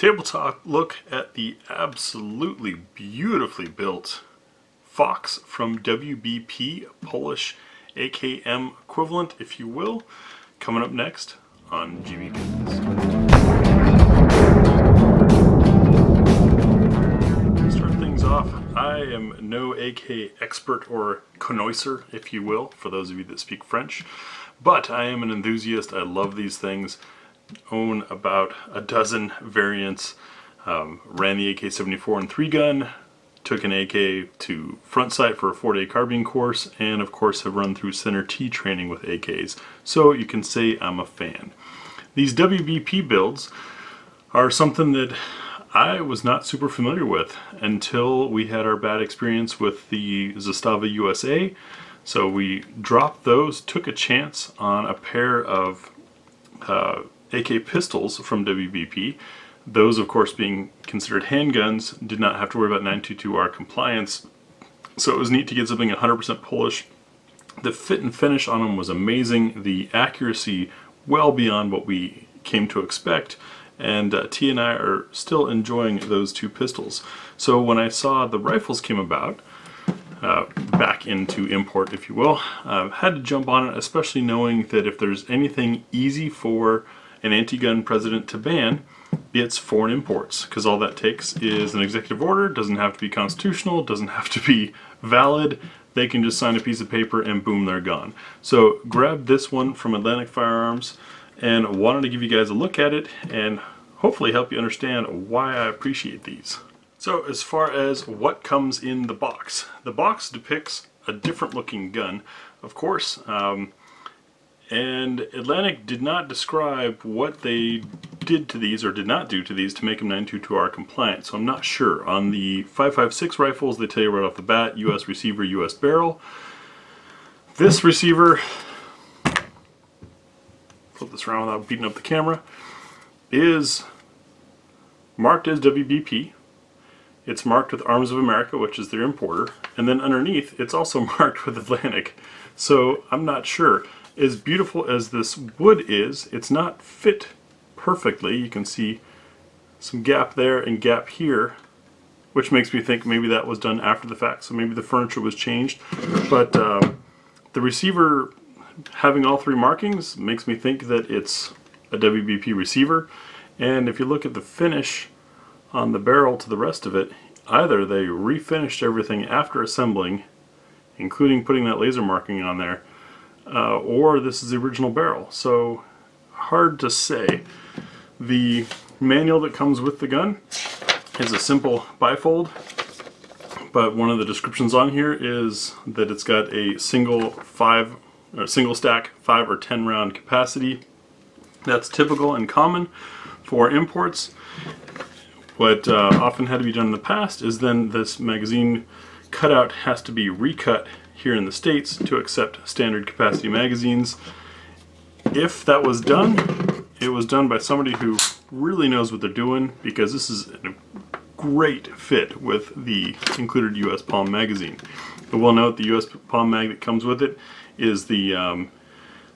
Tabletop look at the absolutely beautifully built Fox from WBP, Polish AKM equivalent, if you will, coming up next on GBGuns. To start things off, I am no AK expert or connoisseur, if you will, for those of you that speak French, but I am an enthusiast. I love these things. Own about a dozen variants, ran the AK-74 in 3-gun, took an AK to front sight for a 4-day carbine course, and of course have run through center T training with AKs, so you can say I'm a fan. These WBP builds are something that I was not super familiar with until we had our bad experience with the Zastava USA, so we dropped those, took a chance on a pair of AK pistols from WBP. Those, of course, being considered handguns, did not have to worry about 922R compliance. So it was neat to get something 100% Polish. The fit and finish on them was amazing. The accuracy well beyond what we came to expect. And T and I are still enjoying those two pistols. So when I saw the rifles came about, back into import, if you will, had to jump on it, especially knowing that if there's anything easy for an anti-gun president to ban, it's foreign imports, because all that takes is an executive order. Doesn't have to be constitutional, doesn't have to be valid. They can just sign a piece of paper and boom, they're gone. So grabbed this one from Atlantic Firearms and wanted to give you guys a look at it and hopefully help you understand why I appreciate these. So as far as what comes in the box depicts a different looking gun, of course, and Atlantic did not describe what they did to these or did not do to these to make them 922R compliant, so I'm not sure. On the 5.56 rifles, they tell you right off the bat, US receiver, US barrel. This receiver, flip this around without beating up the camera, is marked as WBP. It's marked with Arms of America, which is their importer, and then underneath it's also marked with Atlantic, so I'm not sure. As beautiful as this wood is, it's not fit perfectly. You can see some gap there and gap here, which makes me think maybe that was done after the fact, so maybe the furniture was changed. But the receiver having all three markings makes me think that it's a WBP receiver. And if you look at the finish on the barrel to the rest of it, either they refinished everything after assembling, including putting that laser marking on there, or this is the original barrel. So hard to say. The manual that comes with the gun is a simple bifold, but one of the descriptions on here is that it's got a single stack 5 or 10 round capacity. That's typical and common for imports. What often had to be done in the past is then this magazine cutout has to be recut here in the States to accept standard capacity magazines. If that was done, it was done by somebody who really knows what they're doing, because this is a great fit with the included US Palm magazine. But we'll note the US Palm mag that comes with it is the,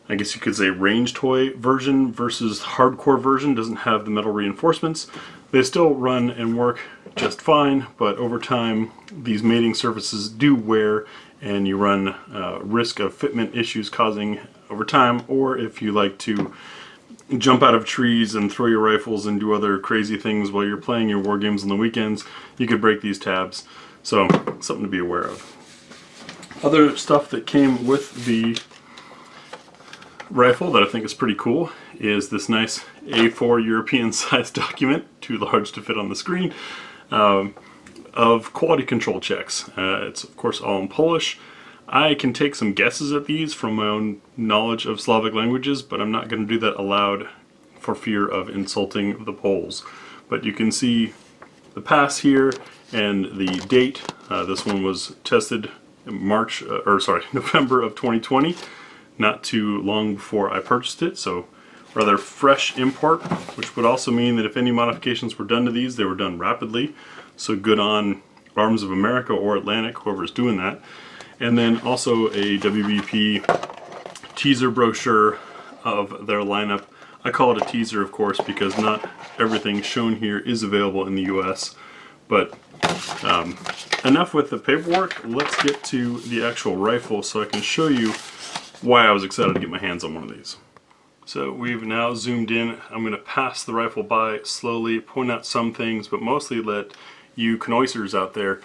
I guess you could say, range toy version versus hardcore version. Doesn't have the metal reinforcements. They still run and work just fine, but over time these mating surfaces do wear and you run risk of fitment issues causing over time, or if you like to jump out of trees and throw your rifles and do other crazy things while you're playing your war games on the weekends, you could break these tabs. So something to be aware of. Other stuff that came with the rifle that I think is pretty cool is this nice A4 European size document, too large to fit on the screen, of quality control checks. It's of course all in Polish. I can take some guesses at these from my own knowledge of Slavic languages, but I'm not going to do that aloud for fear of insulting the Poles. But you can see the pass here and the date. This one was tested in November of 2020, not too long before I purchased it, so rather fresh import, which would also mean that if any modifications were done to these, they were done rapidly. So good on Arms of America or Atlantic, whoever's doing that. And then also a WBP teaser brochure of their lineup I call it a teaser, of course, because not everything shown here is available in the US. But enough with the paperwork. Let's get to the actual rifle so I can show you why I was excited to get my hands on one of these. So we've now zoomed in. I'm going to pass the rifle by slowly, point out some things, but mostly let you connoisseurs out there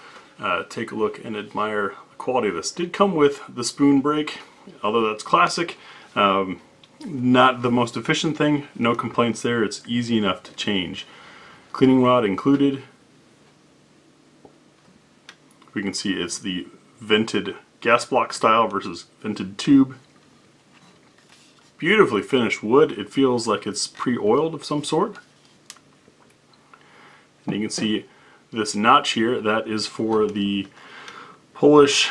take a look and admire the quality of this. It did come with the spoon brake, although that's classic. Not the most efficient thing, no complaints there. It's easy enough to change. Cleaning rod included. We can see it's the vented gas block style versus vented tube. Beautifully finished wood. It feels like it's pre-oiled of some sort. And you can see this notch here, that is for the Polish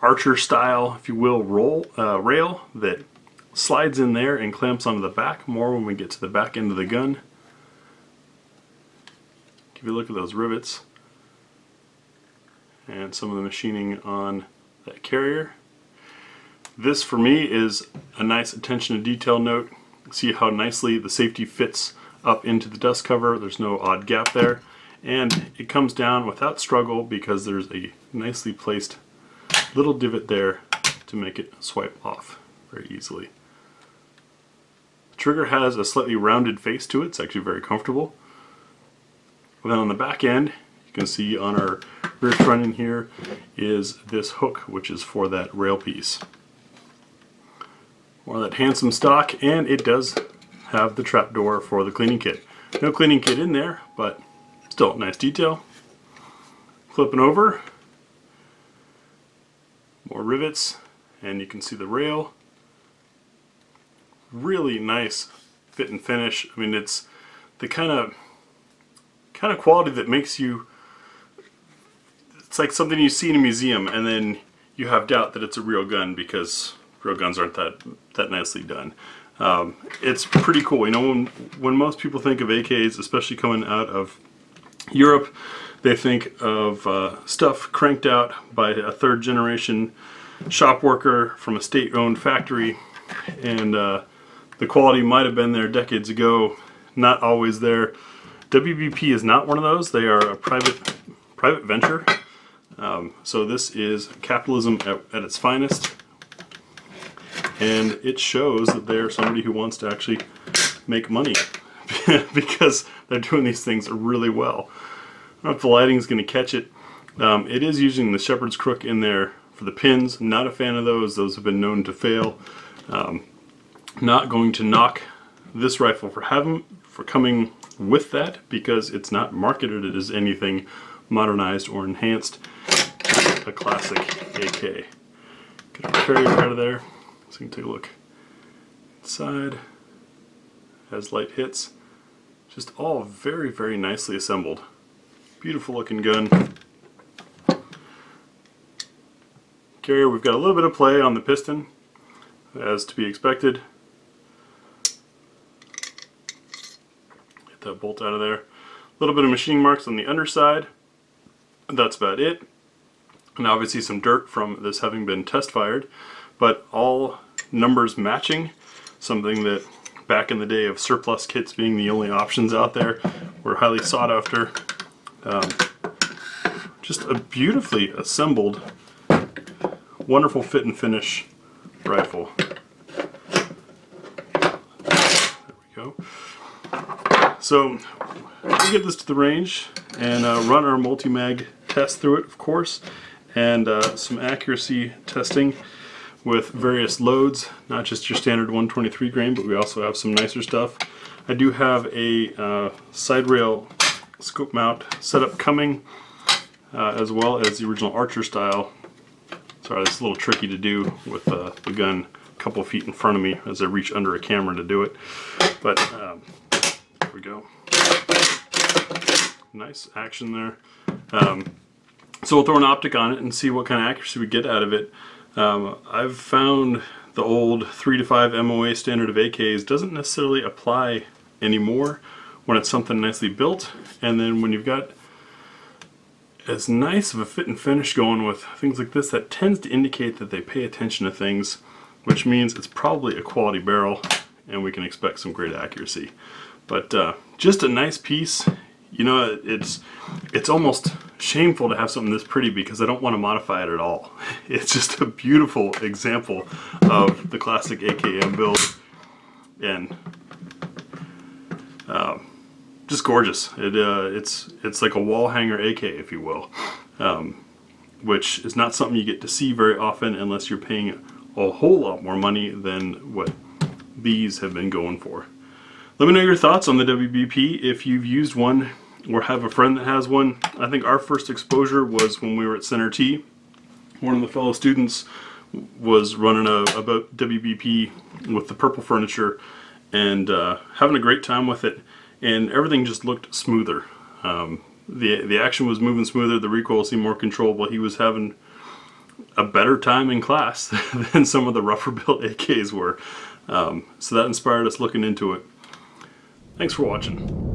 archer style, if you will, rail that slides in there and clamps onto the back. More when we get to the back end of the gun. Give you a look at those rivets and some of the machining on that carrier. This for me is a nice attention to detail note. See how nicely the safety fits up into the dust cover. There's no odd gap there, and it comes down without struggle because there's a nicely placed little divot there to make it swipe off very easily. The trigger has a slightly rounded face to it. It's actually very comfortable. And then on the back end, you can see on our rear trunnion here is this hook, which is for that rail piece. More of that handsome stock, and it does have the trapdoor for the cleaning kit. No cleaning kit in there, but still nice detail. Flipping over, more rivets, and you can see the rail. Really nice fit and finish. I mean, it's the kind of quality that makes you, it's like something you see in a museum and then you have doubt that it's a real gun because real guns aren't that nicely done. It's pretty cool. You know, when most people think of AKs, especially coming out of Europe, they think of stuff cranked out by a third generation shop worker from a state-owned factory, and the quality might have been there decades ago, not always there. WBP is not one of those. They are a private venture. So this is capitalism at its finest, and it shows that they're somebody who wants to actually make money because they're doing these things really well. I don't know if the lighting is going to catch it. It is using the shepherd's crook in there for the pins. Not a fan of those. Those have been known to fail. Not going to knock this rifle for coming with that because it's not marketed as anything modernized or enhanced. It's a classic AK. Get our carrier out of there so you can take a look inside as light hits. Just all very, very nicely assembled. Beautiful looking gun. Carrier, we've got a little bit of play on the piston, as to be expected. Get that bolt out of there. A little bit of machining marks on the underside. That's about it. And obviously some dirt from this having been test fired, but all numbers matching, something that back in the day of surplus kits being the only options out there were highly sought after. Just a beautifully assembled, wonderful fit and finish rifle. There we go. So we get this to the range and run our multi-mag test through it, of course, and some accuracy testing with various loads, not just your standard 123 grain, but we also have some nicer stuff. I do have a side rail scope mount setup coming, as well as the original Archer style. Sorry, this is a little tricky to do with the gun a couple feet in front of me as I reach under a camera to do it. But there we go. Nice action there. So we'll throw an optic on it and see what kind of accuracy we get out of it. I've found the old 3 to 5 MOA standard of AKs doesn't necessarily apply anymore when it's something nicely built, and then when you've got as nice of a fit and finish going with things like this, that tends to indicate that they pay attention to things, which means it's probably a quality barrel, and we can expect some great accuracy. But just a nice piece. You know, it's almost shameful to have something this pretty because I don't want to modify it at all. It's just a beautiful example of the classic AKM build, and just gorgeous. It's like a wall hanger AK, if you will, which is not something you get to see very often unless you're paying a whole lot more money than what these have been going for. Let me know your thoughts on the WBP if you've used one or have a friend that has one. I think our first exposure was when we were at Center T. One of the fellow students was running a WBP with the purple furniture and having a great time with it, and everything just looked smoother. The action was moving smoother, the recoil seemed more controllable. He was having a better time in class than some of the rougher built AKs were. So that inspired us looking into it. Thanks for watching.